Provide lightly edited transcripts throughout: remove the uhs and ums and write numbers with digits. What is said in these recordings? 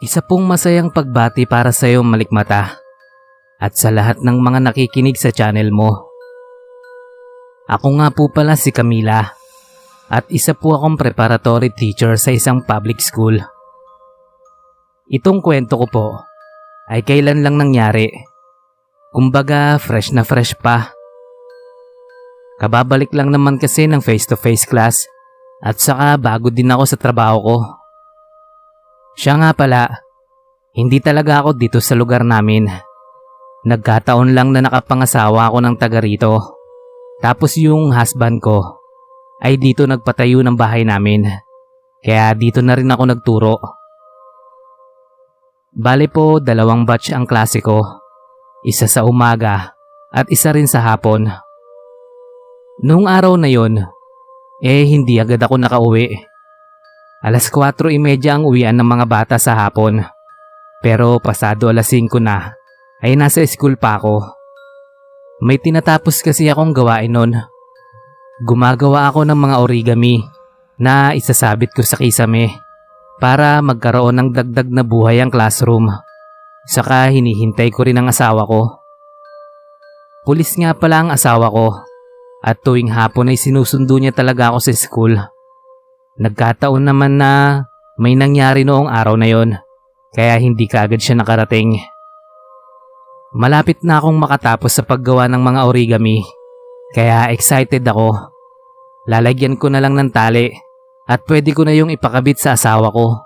Isa pong masayang pagbati para sa iyo, Malikmata, at sa lahat ng mga nakikinig sa channel mo. Ako nga po pala si Camila at isa po akong preparatory teacher sa isang public school. Itong kwento ko po ay kailan lang nangyari. Kumbaga fresh na fresh pa. Kababalik lang naman kasi ng face-to-face class at saka bago din ako sa trabaho ko. Siya nga pala, hindi talaga ako dito sa lugar namin. Nagkataon lang na nakapangasawa ako ng taga rito. Tapos yung husband ko ay dito nagpatayo ng bahay namin. Kaya dito na rin ako nagturo. Bale po, 2 batch ang klase ko. Isa sa umaga at isa rin sa hapon. Noong araw na yon, hindi agad ako nakauwi. 4:30 ang uwian ng mga bata sa hapon. Pero pasado 5:00 na ay nasa school pa ako. May tinatapos kasi akong gawain nun. Gumagawa ako ng mga origami na isasabit ko sa kisame para magkaroon ng dagdag na buhay ang classroom. Saka hinihintay ko rin ang asawa ko. Pulis nga pala ang asawa ko at tuwing hapon ay sinusundo niya talaga ako sa school. Nagkataon naman na may nangyari noong araw na yon, kaya hindi kaagad siya nakarating. Malapit na akong makatapos sa paggawa ng mga origami, kaya excited ako. Lalagyan ko na lang ng tali at pwede ko na yung ipakabit sa asawa ko.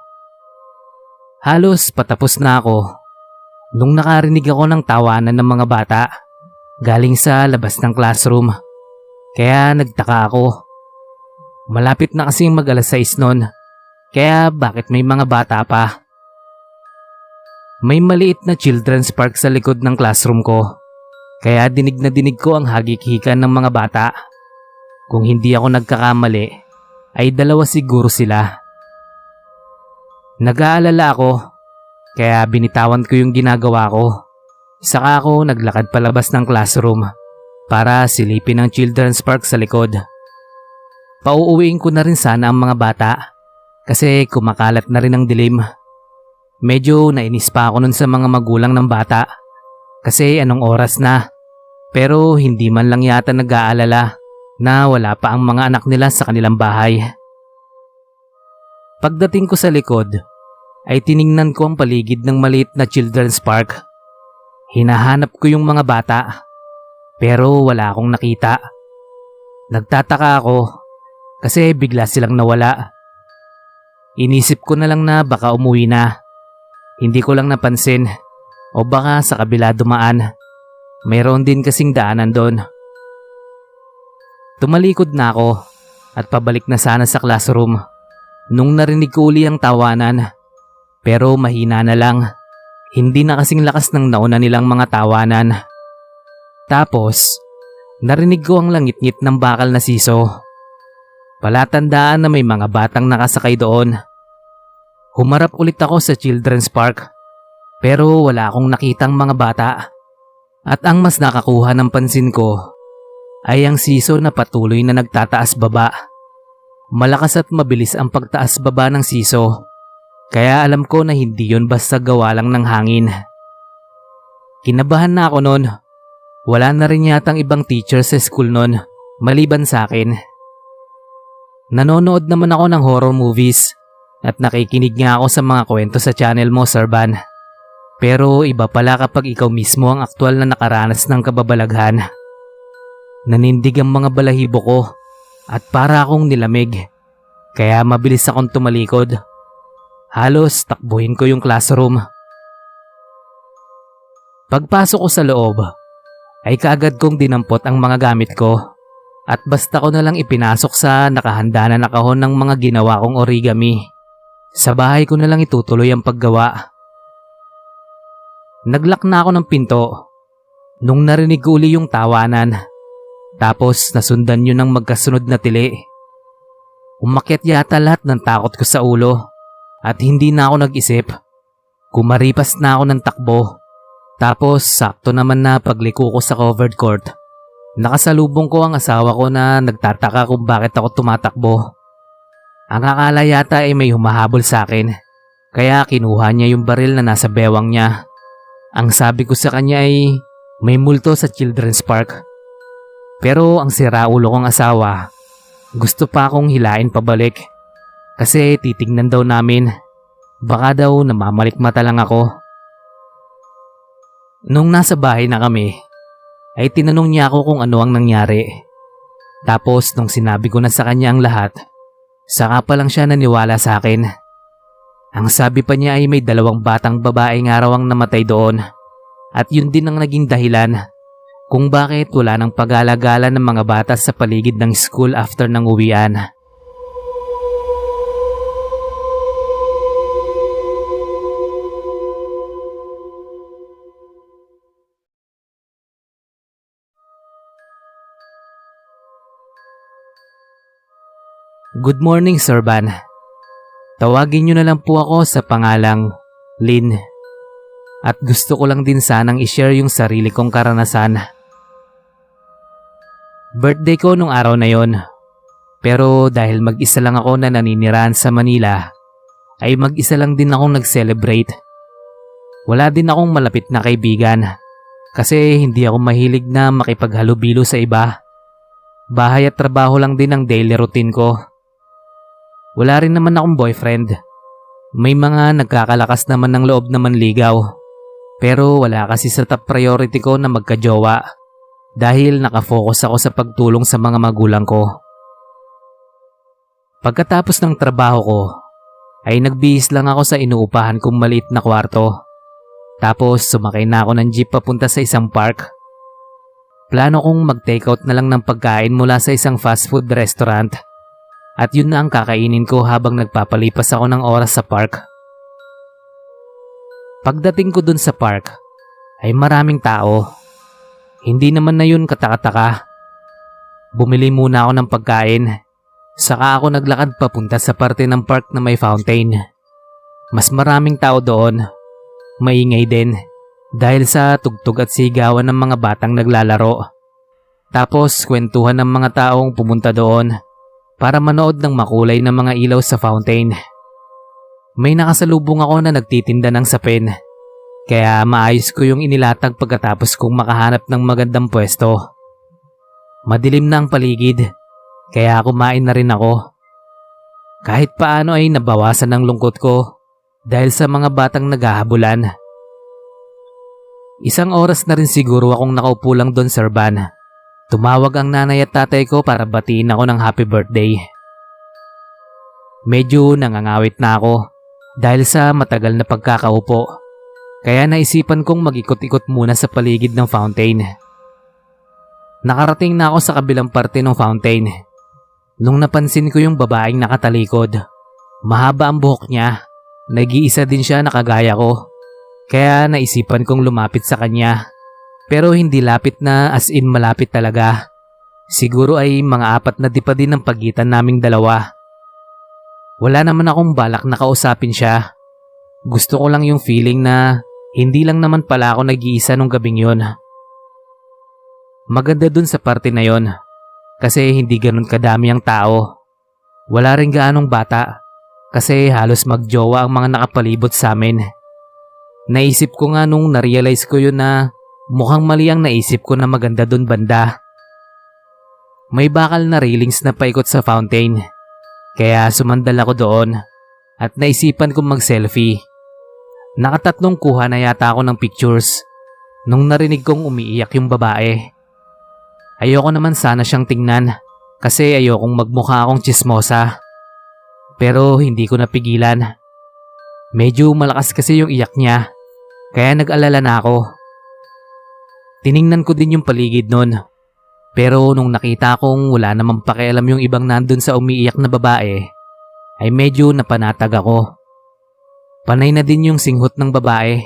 Halos patapos na ako nung nakarinig ako ng tawanan ng mga bata galing sa labas ng classroom. Kaya nagtaka ako. Malapit na kasing mag-6 nun, kaya bakit may mga bata pa? May maliit na children's park sa likod ng classroom ko, kaya dinig na dinig ko ang hagik-hikan ng mga bata. Kung hindi ako nagkakamali, ay 2 siguro sila. Nag-aalala ako, kaya binitawan ko yung ginagawa ko. Saka ako naglakad palabas ng classroom para silipin ang children's park sa likod. Pauuwiin ko na rin sana ang mga bata kasi kumakalat na rin ang dilim. Medyo nainis pa ako nun sa mga magulang ng bata kasi anong oras na, pero hindi man lang yata nag-aalala na wala pa ang mga anak nila sa kanilang bahay. Pagdating ko sa likod ay tiningnan ko ang paligid ng maliit na children's park. Hinahanap ko yung mga bata pero wala akong nakita. Nagtataka ako kasi bigla silang nawala. Inisip ko na lang na baka umuwi na. Hindi ko lang napansin o baka sa kabila dumaan. Mayroon din kasing daanan doon. Tumalikod na ako at pabalik na sana sa classroom nung narinig ko uli ang tawanan. Pero mahina na lang. Hindi na kasing lakas ng nauna nilang mga tawanan. Tapos, narinig ko ang langit-ngit ng bakal na siso. Palatandaan na may mga batang nakasakay doon. Humarap ulit ako sa children's park pero wala akong nakitang mga bata. At ang mas nakakuha ng pansin ko ay ang siso na patuloy na nagtataas baba. Malakas at mabilis ang pagtaas baba ng siso, kaya alam ko na hindi yun basta gawa lang ng hangin. Kinabahan na ako noon. Wala na rin yatang ibang teacher sa school noon maliban sa akin. Nanonood naman ako ng horror movies at nakikinig nga ako sa mga kwento sa channel mo, Sir Van. Pero iba pala kapag ikaw mismo ang aktwal na nakaranas ng kababalaghan. Nanindig ang mga balahibo ko at para akong nilamig, kaya mabilis akong tumalikod. Halos takbuhin ko yung classroom. Pagpasok ko sa loob, ay kaagad kong dinampot ang mga gamit ko at basta ko na lang ipinasok sa nakahanda na kahon ng mga ginawa kong origami. Sa bahay ko na lang itutuloy ang paggawa. Naglock na ako ng pinto nung narinig ko uli yung tawanan. Tapos nasundan yun ng magkasunod na tili. Umakyat yata lahat ng takot ko sa ulo at hindi na ako nag-isip. Kumaripas na ako ng takbo. Tapos sakto naman na pagliko ko sa covered court. Nakasalubong ko ang asawa ko na nagtataka kung bakit ako tumatakbo. Ang akala yata ay may humahabol sa akin. Kaya kinuha niya yung baril na nasa bewang niya. Ang sabi ko sa kanya ay may multo sa children's park. Pero ang siraulo kong asawa, gusto pa akong hilain pabalik. Kasi titignan daw namin, baka daw namamalikmata lang ako. Nung nasa bahay na kami, ay tinanong niya ako kung ano ang nangyari. Tapos nung sinabi ko na sa kanya ang lahat, saka pa lang siya naniwala sa akin. Ang sabi pa niya ay may 2 batang babae nga raw ang namatay doon. At yun din ang naging dahilan kung bakit wala nang pag-alagala ng mga bata sa paligid ng school after ng uwian. Good morning, Sir Van. Tawagin niyo na lang po ako sa pangalang Lynn. At gusto ko lang din sanang i-share yung sarili kong karanasan. Birthday ko nung araw na yon. Pero dahil mag-isa lang ako na naninirahan sa Manila, ay mag-isa lang din akong nag-celebrate. Wala din akong malapit na kaibigan kasi hindi ako mahilig na makipaghalubilo sa iba. Bahay at trabaho lang din ang daily routine ko. Wala rin naman akong boyfriend. May mga nagkakalakas naman ng loob na manligaw. Pero wala kasi sa top priority ko na magkajowa dahil nakafocus ako sa pagtulong sa mga magulang ko. Pagkatapos ng trabaho ko, ay nagbihis lang ako sa inuupahan kong maliit na kwarto. Tapos sumakay na ako ng jeep papunta sa isang park. Plano kong mag-takeout na lang ng pagkain mula sa isang fast food restaurant. At yun na ang kakainin ko habang nagpapalipas ako ng oras sa park. Pagdating ko dun sa park, ay maraming tao. Hindi naman na yun katakataka. Bumili muna ako ng pagkain. Saka ako naglakad papunta sa parte ng park na may fountain. Mas maraming tao doon. Maingay din dahil sa tugtog at sigawan ng mga batang naglalaro. Tapos kwentuhan ng mga taong pumunta doon para manood ng makulay na mga ilaw sa fountain. May nakasalubong ako na nagtitinda ng sapin. Kaya maayos ko yung inilatag pagkatapos kong makahanap ng magandang pwesto. Madilim na ang paligid, kaya kumain na rin ako. Kahit paano ay nabawasan ang lungkot ko dahil sa mga batang naghahabulan. Isang oras na rin siguro akong nakaupo lang doon, Sir Van. Tumawag ang nanay at tatay ko para batiin ako ng happy birthday. Medyo nangangawit na ako dahil sa matagal na pagkakaupo. Kaya naisipan kong mag-ikot-ikot muna sa paligid ng fountain. Nakarating na ako sa kabilang parte ng fountain. Nung napansin ko yung babaeng nakatalikod, mahaba ang buhok niya. Nag-iisa din siya na kagaya ko. Kaya naisipan kong lumapit sa kanya. Pero hindi lapit na as in malapit talaga. Siguro ay mga 4 na dipa din ang pagitan naming dalawa. Wala naman akong balak na kausapin siya. Gusto ko lang yung feeling na hindi lang naman pala ako nag-iisa nung gabing yun. Maganda dun sa parte na yon kasi hindi ganun kadami ang tao. Wala rin gaanong bata kasi halos magjowa ang mga nakapalibot sa amin. Naisip ko nga nung narealize ko yun na mukhang mali ang naisip ko na maganda dun banda. May bakal na railings na paikot sa fountain. Kaya sumandal ako doon at naisipan kong mag-selfie. Nakatatlong kuha na yata ako ng pictures nung narinig kong umiiyak yung babae. Ayoko naman sana siyang tingnan kasi ayokong magmukha akong tsismosa. Pero hindi ko napigilan. Medyo malakas kasi yung iyak niya kaya nag-alala na ako. Tiningnan ko din yung paligid nun. Pero nung nakita kong wala namang pakialam yung ibang nandun sa umiiyak na babae, ay medyo napanatag ako. Panay na din yung singhot ng babae,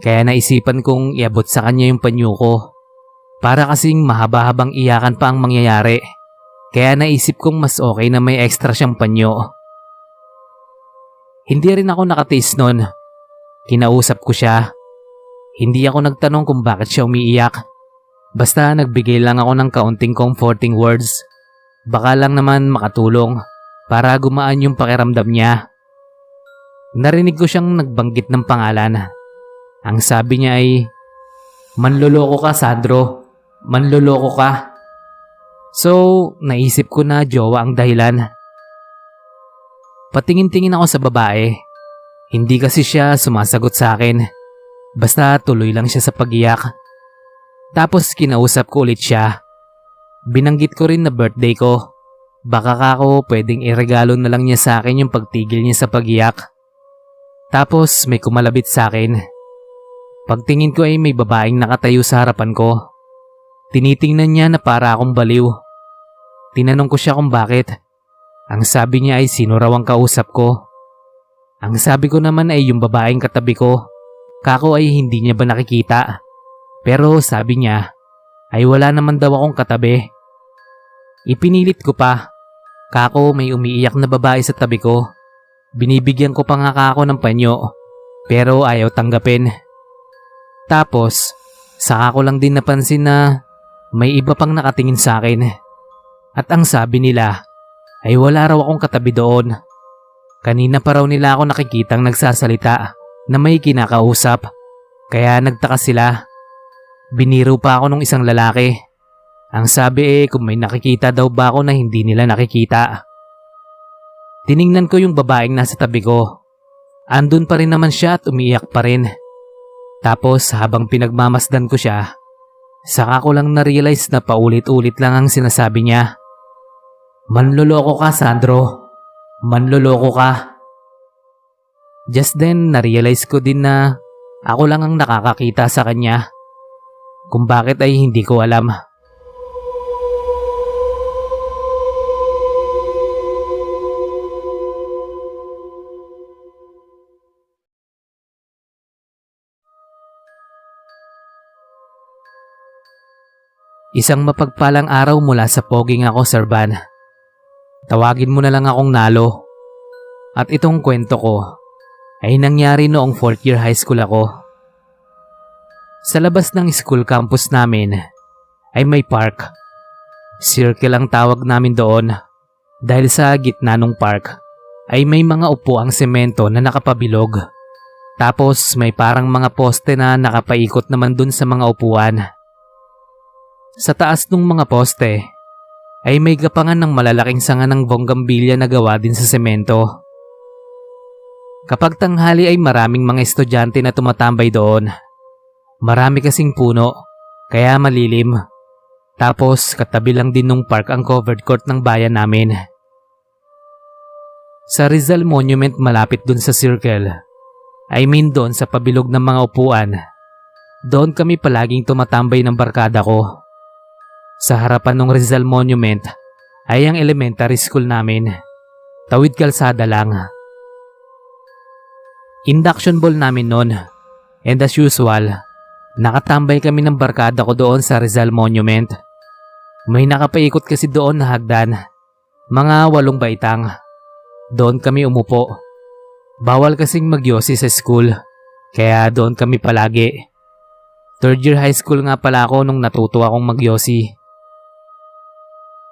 kaya naisipan kong iabot sa kanya yung panyo ko. Para kasing mahaba-habang iyakan pa ang mangyayari, kaya naisip kong mas okay na may extra siyang panyo. Hindi rin ako nakatiis nun. Kinausap ko siya. Hindi ako nagtanong kung bakit siya umiiyak. Basta nagbigay lang ako ng kaunting comforting words. Baka lang naman makatulong para gumaan yung pakiramdam niya. Narinig ko siyang nagbanggit ng pangalan. Ang sabi niya ay, "Manloloko ka, Sandro. Manloloko ka." So, naisip ko na jowa ang dahilan. Patingin-tingin ako sa babae. Hindi kasi siya sumasagot sa akin. Basta tuloy lang siya sa pagiyak. Tapos kinausap ko ulit siya. Binanggit ko rin na birthday ko. Baka kako pwedeng iregalo na lang niya sa akin yung pagtigil niya sa pagiyak. Tapos may kumalabit sa akin. Pagtingin ko ay may babaeng nakatayo sa harapan ko. Tinitingnan niya na para akong baliw. Tinanong ko siya kung bakit. Ang sabi niya ay sino raw ang kausap ko. Ang sabi ko naman ay yung babaeng katabi ko. Kako ay hindi niya ba nakikita? Pero sabi niya ay wala naman daw akong katabi. Ipinilit ko pa. Kako may umiiyak na babae sa tabi ko. Binibigyan ko pa nga kako ng panyo. Pero ayaw tanggapin. Tapos saka ko lang din napansin na may iba pang nakatingin sa akin. At ang sabi nila ay wala raw akong katabi doon. Kanina pa raw nila ako nakikitang nagsasalita na may kinakausap. Kaya nagtaka sila. Biniro pa ako ng isang lalaki. Ang sabi kung may nakikita daw ba ako na hindi nila nakikita. Tiningnan ko yung babaeng nasa tabi ko. Andun pa rin naman siya at umiiyak pa rin. Tapos habang pinagmamasdan ko siya, saka ko lang na-realize na paulit-ulit lang ang sinasabi niya. "Manloloko ka, Sandro. Manloloko ka." Just then, na-realize ko din na ako lang ang nakakakita sa kanya. Kung bakit ay hindi ko alam. Isang mapagpalang araw mula sa poging ako, Sir Van. Tawagin mo na lang akong Nalo. At itong kwento ko ay nangyari noong 4th year high school ako. Sa labas ng school campus namin ay may park. Circle ang tawag namin doon dahil sa gitna ng park ay may mga upuang semento na nakapabilog. Tapos may parang mga poste na nakapaikot naman dun sa mga upuan. Sa taas ng mga poste ay may gapangan ng malalaking sanga ng bonggambilya na gawa din sa semento. Kapag tanghali ay maraming mga estudyante na tumatambay doon. Marami kasing puno, kaya malilim. Tapos katabi lang din ng park ang covered court ng bayan namin. Sa Rizal Monument malapit dun sa circle, I mean doon sa pabilog ng mga upuan, doon kami palaging tumatambay ng barkada ko. Sa harapan ng Rizal Monument ay ang elementary school namin. Tawid kalsada lang. Induction ball namin noon. And as usual, nakatambay kami ng barkada ko doon sa Rizal Monument. May nakapaikot kasi doon na hagdan. Mga 8 baitang. Doon kami umupo. Bawal kasing magyosi sa school. Kaya doon kami palagi. 3rd year high school nga pala ako nung natuto akong magyosi.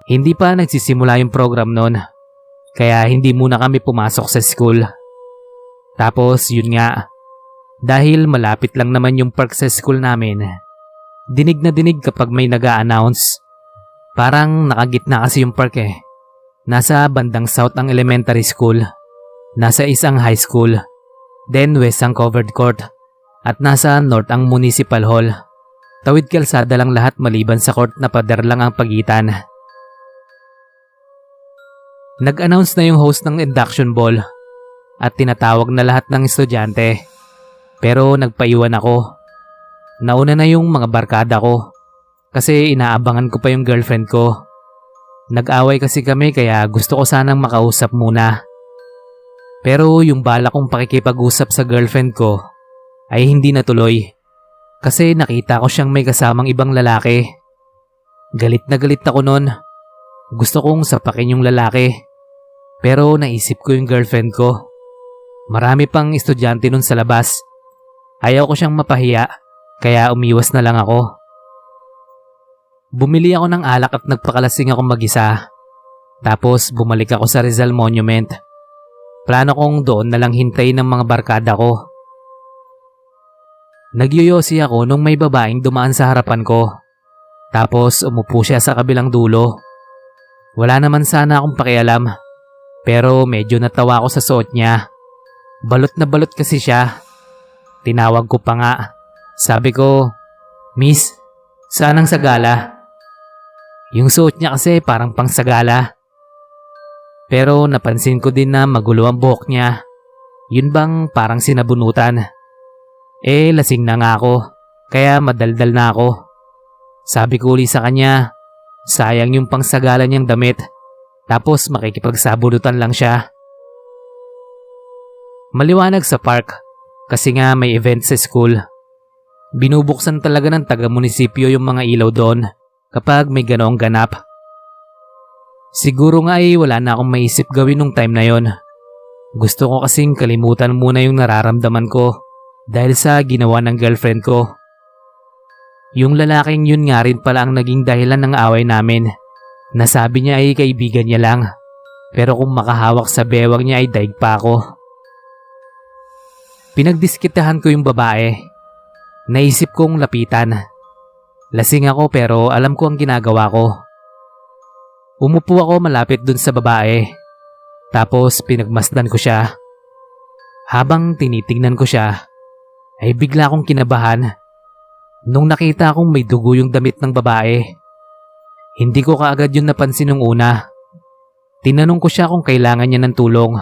Hindi pa nagsisimula yung program noon, kaya hindi muna kami pumasok sa school. Tapos yun nga, dahil malapit lang naman yung park sa school namin, dinig na dinig kapag may nag-a-announce. Parang nakagitna kasi yung park Nasa bandang south ang elementary school, nasa isang high school, then west ang covered court, at nasa north ang municipal hall. Tawid kalsada lang lahat maliban sa court na pader lang ang pagitan. Nag-announce na yung host ng induction ball at tinatawag na lahat ng estudyante. Pero nagpaiwan ako. Nauna na yung mga barkada ko kasi inaabangan ko pa yung girlfriend ko. Nag-away kasi kami kaya gusto ko sanang makausap muna. Pero yung bala kong pakikipag-usap sa girlfriend ko ay hindi natuloy kasi nakita ko siyang may kasamang ibang lalaki. Galit na galit ako nun. Gusto kong sapakin yung lalaki. Pero naisip ko yung girlfriend ko. Marami pang estudyante nun sa labas. Ayaw ko siyang mapahiya, kaya umiwas na lang ako. Bumili ako ng alak at nagpakalasing ako mag-isa. Tapos bumalik ako sa Rizal Monument. Plano kong doon na lang hintayin ng mga barkada ko. Nagyoyosi ako nung may babaeng dumaan sa harapan ko. Tapos umupo siya sa kabilang dulo. Wala naman sana akong pakialam. Pero medyo natawa ako sa suot niya. Balot na balot kasi siya. Tinawag ko pa nga. Sabi ko, "Miss, saan ang sagala?" Yung suot niya kasi parang pang sagala. Pero napansin ko din na magulo ang buhok niya. Yun bang parang sinabunutan. Lasing na nga ako, kaya madaldal na ako. Sabi ko uli sa kanya, sayang yung pangsagala niyang damit. Tapos makikipagsabunutan lang siya. Maliwanag sa park, kasi nga may event sa school. Binubuksan talaga ng taga-munisipyo yung mga ilaw doon kapag may ganoong ganap. Siguro nga wala na akong maisip gawin nung time na yon. Gusto ko kasing kalimutan muna yung nararamdaman ko dahil sa ginawa ng girlfriend ko. Yung lalaking yun nga rin pala ang naging dahilan ng away namin. Nasabi niya ay kaibigan niya lang, pero kung makahawak sa bewang niya ay daig pa ako. Pinagdiskitahan ko yung babae. Naisip kong lapitan. Lasing ako pero alam ko ang ginagawa ko. Umupo ako malapit dun sa babae. Tapos pinagmasdan ko siya. Habang tinitingnan ko siya, ay bigla akong kinabahan nung nakita kong may dugo yung damit ng babae. Hindi ko kaagad yun napansin nung una. Tinanong ko siya kung kailangan niya ng tulong.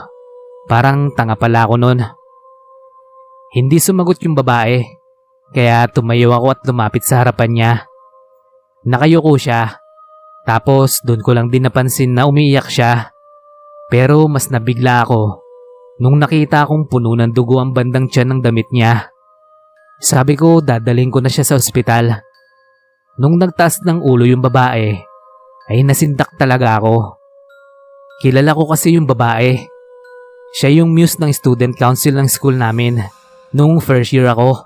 Parang tanga pala ako nun. Hindi sumagot yung babae, kaya tumayo ako at lumapit sa harapan niya. Nakayuko siya. Tapos doon ko lang din napansin na umiiyak siya. Pero mas nabigla ako nung nakita kong puno ng dugo ang bandang tiyan ng damit niya. Sabi ko dadalhin ko na siya sa ospital. Nung nagtaas ng ulo yung babae, ay nasindak talaga ako. Kilala ko kasi yung babae. Siya yung muse ng student council ng school namin nung first year ako.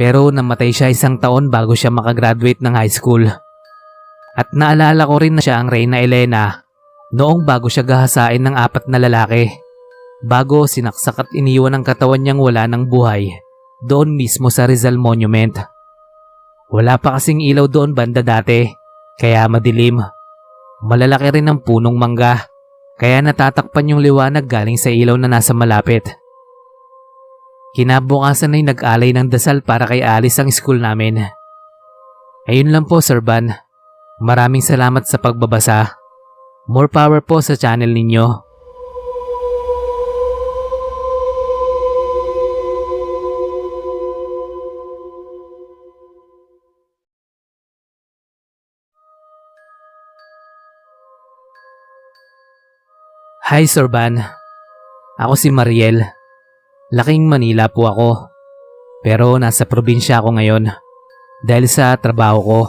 Pero namatay siya 1 taon bago siya makagraduate ng high school. At naalala ko rin na siya ang Reyna Elena noong bago siya gahasain ng 4 na lalaki. Bago sinaksak at iniwan ang katawan niyang wala ng buhay doon mismo sa Rizal Monument. Wala pa kasing ilaw doon banda dati, kaya madilim. Malalaki rin ang punong mangga, kaya natatakpan yung liwanag galing sa ilaw na nasa malapit. Kinabukasan ay nag-alay ng dasal para kay Alice ang school namin. Ayun lang po, Sir Van. Maraming salamat sa pagbabasa. More power po sa channel ninyo. Hi, Sir Van. Ako si Mariel. Laking Manila po ako. Pero nasa probinsya ako ngayon dahil sa trabaho ko.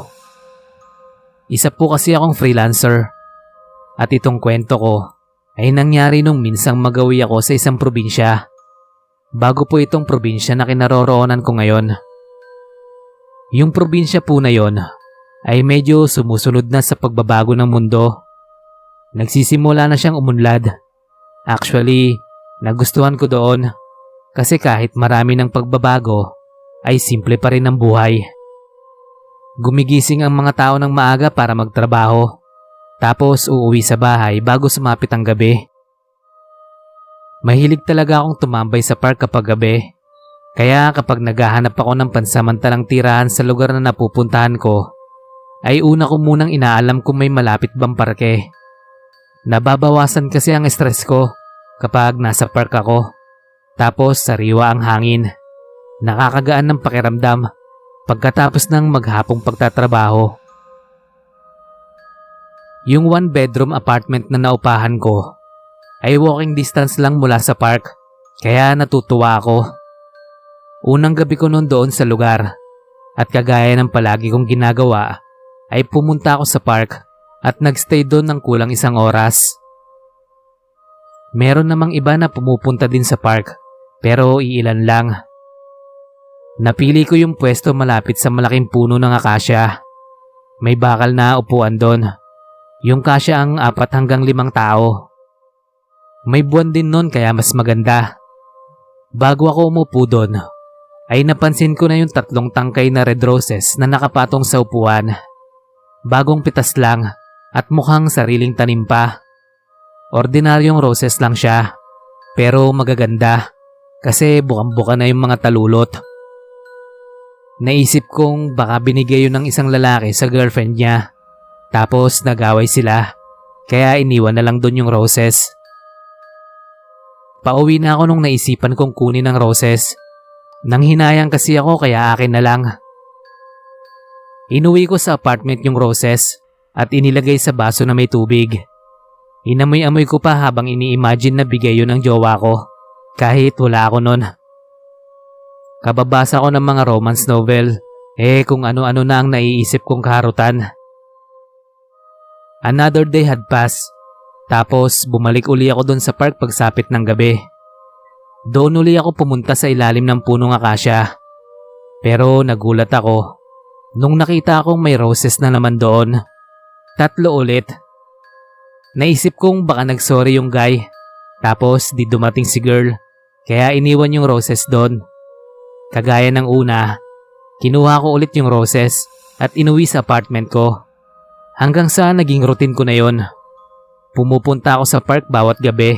Isa po kasi akong freelancer. At itong kwento ko ay nangyari nung minsang magawi ako sa isang probinsya. Bago po itong probinsya na kinaroroonan ko ngayon. Yung probinsya po na yon ay medyo sumusunod na sa pagbabago ng mundo. Nagsisimula na siyang umunlad. Actually, nagustuhan ko doon kasi kahit marami ng pagbabago ay simple pa rin ang buhay. Gumigising ang mga tao ng maaga para magtrabaho. Tapos uuwi sa bahay bago sumapit ang gabi. Mahilig talaga akong tumambay sa park kapag gabi. Kaya kapag naghahanap ako ng pansamantalang tirahan sa lugar na napupuntahan ko, ay una ko munang inaalam kung may malapit bang parke. Nababawasan kasi ang stress ko kapag nasa park ako. Tapos sariwa ang hangin. Nakakagaan ng pakiramdam pagkatapos ng maghapong pagtatrabaho. Yung 1-bedroom apartment na naupahan ko ay walking distance lang mula sa park, kaya natutuwa ako. Unang gabi ko noon doon sa lugar at kagaya ng palagi kong ginagawa ay pumunta ako sa park at nagstay doon ng kulang 1 oras. Meron namang iba na pumupunta din sa park pero iilan lang. Napili ko yung pwesto malapit sa malaking puno ng akasya. May bakal na upuan doon. Yung kasya ang 4 hanggang 5 tao. May buwan din nun kaya mas maganda. Bago ako umupo doon, ay napansin ko na yung 3 tangkay na red roses na nakapatong sa upuan. Bagong pitas lang at mukhang sariling tanim pa. Ordinaryong roses lang siya, pero magaganda kasi bukang-buka na yung mga talulot. Naisip kong baka binigay yun ng isang lalaki sa girlfriend niya. Tapos nag-away sila, kaya iniwan na lang doon yung roses. Pauwi na ako nung naisipan kong kunin ang roses. Nang hinayang kasi ako kaya akin na lang. Inuwi ko sa apartment yung roses at inilagay sa baso na may tubig. Inamoy-amoy ko pa habang ini-imagine na bigay yun ng jowa ko, kahit wala ako nun. Kababasa ko ng mga romance novel, kung ano-ano na ang naiisip kong kaharutan. Another day had passed, tapos bumalik uli ako doon sa park pagsapit ng gabi. Doon uli ako pumunta sa ilalim ng punong akasya. Pero nagulat ako nung nakita akong may roses na naman doon. 3 ulit. Naisip kong baka nagsorry yung guy. Tapos di dumating si girl. Kaya iniwan yung roses doon. Kagaya ng una, kinuha ko ulit yung roses at inuwi sa apartment ko. Hanggang sa naging routine ko na yon. Pumupunta ako sa park bawat gabi.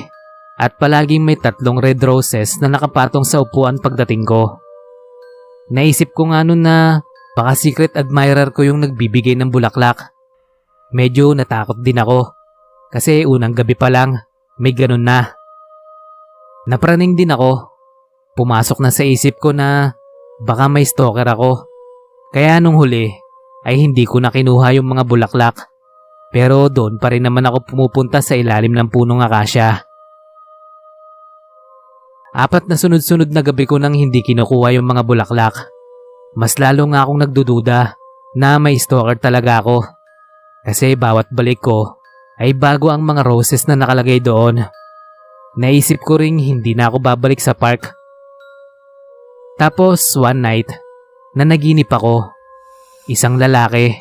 At palaging may 3 red roses na nakapatong sa upuan pagdating ko. Naisip ko nga nun na baka secret admirer ko yung nagbibigay ng bulaklak. Medyo natakot din ako kasi unang gabi pa lang may ganun na. Napraning din ako. Pumasok na sa isip ko na baka may stalker ako. Kaya nung huli ay hindi ko na kinuha yung mga bulaklak. Pero doon pa rin naman ako pumupunta sa ilalim ng punong akasya. 4 na sunod-sunod na gabi ko nang hindi kinukuha yung mga bulaklak. Mas lalo nga akong nagdududa na may stalker talaga ako. Kasi bawat balik ko ay bago ang mga roses na nakalagay doon. Naisip ko ring hindi na ako babalik sa park. Tapos one night, nanaginip ako. Isang lalaki.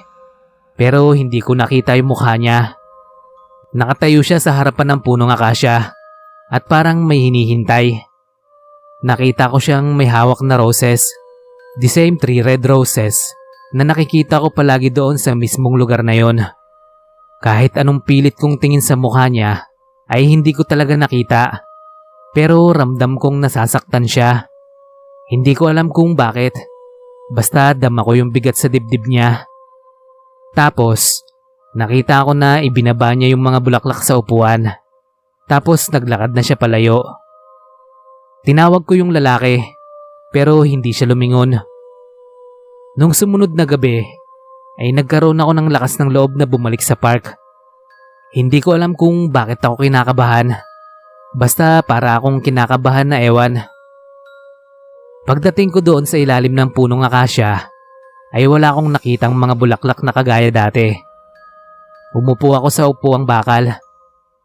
Pero hindi ko nakita yung mukha niya. Nakatayo siya sa harapan ng punong akasya at parang may hinihintay. Nakita ko siyang may hawak na roses. The same 3 red roses na nakikita ko palagi doon sa mismong lugar na yon. Kahit anong pilit kong tingin sa mukha niya ay hindi ko talaga nakita. Pero ramdam kong nasasaktan siya. Hindi ko alam kung bakit. Basta dama ko yung bigat sa dibdib niya. Tapos nakita ko na ibinaba niya yung mga bulaklak sa upuan. Tapos naglakad na siya palayo. Tinawag ko yung lalaki, pero hindi siya lumingon. Nung sumunod na gabi, ay nagkaroon ako ng lakas ng loob na bumalik sa park. Hindi ko alam kung bakit ako kinakabahan. Basta para akong kinakabahan na ewan. Pagdating ko doon sa ilalim ng punong akasya, ay wala akong nakitang mga bulaklak na kagaya dati. Umupo ako sa upuang bakal.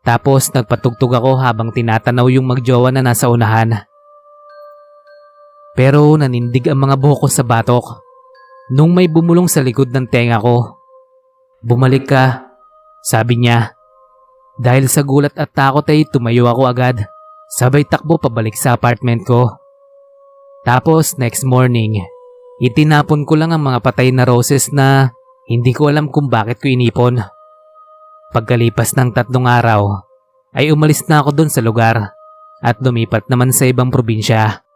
Tapos nagpatugtog ako habang tinatanaw yung magjowa na nasa unahan. Pero nanindig ang mga buhok ko sa batok nung may bumulong sa likod ng tenga ko. "Bumalik ka," sabi niya. Dahil sa gulat at takot ay tumayo ako agad. Sabay takbo pabalik sa apartment ko. Tapos next morning, itinapon ko lang ang mga patay na roses na hindi ko alam kung bakit ko inipon. Pagkalipas ng 3 araw, ay umalis na ako doon sa lugar at lumipat naman sa ibang probinsya.